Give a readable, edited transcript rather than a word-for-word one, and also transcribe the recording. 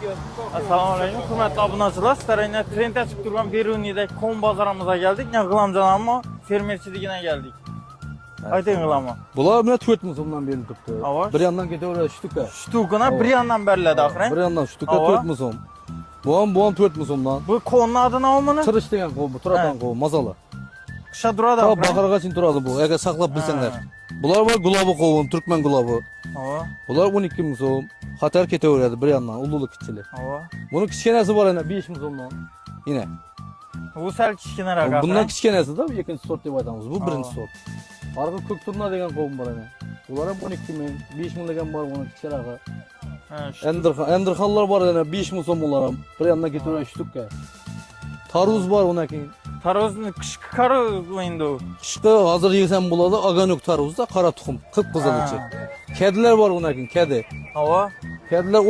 Assalomu alaykum, hurmatli obunachilar. Starayna trend açıp turgan Beruniyadagi Kon bozorimize geldik. Ne G'ilamjon ammo fermerchiligine geldik. Ayting G'ilamo. Bular buna 4 ming so'mdan berilibdi. Bir yandan ketaveradi shtuka. Shtukani bir yandan beriladi oxiri. Bir yandan shtuka 4 ming so'm. Bu ham 4 ming so'mdan. Bu Konni adı nomini? Tirish degan qov, bu turadigan qov, mazali. Qisha turadi Ha, oxiri. baqiragacha turadi bu. Agar saqlab bilsanglar. Bular var gulabi qovun, Turkmen gulabi. Ava. Bular 12 ming so'm. Xatar ketaveradi bir yandan, ululi kichili. Ava. Buni kichkinasi bor yana 5 ming so'mdan. Yine. Bu sal kichkinaroq. Bundan kichkinasi-da, bu ikkinchi sort deb aytamiz. Bu birinchi sort. Arqa ko'k turna degan qovun bor yana. Ular ham 12 ming, 5 ming degan bor, buni kichirog'i. Endirxonlar bor yana 5 ming so'm ular ham. Bir yandan ketaveradi shtukka. Tarvuz bor undan keyin. Tarozni qishki qarov endi u. Qishqi hozir yesam bo'ladi, aganuk tarvuzda qora tuxum, qip-qizil ichi. Kedilar bor undan keyin, kedi. Ava. Kedilar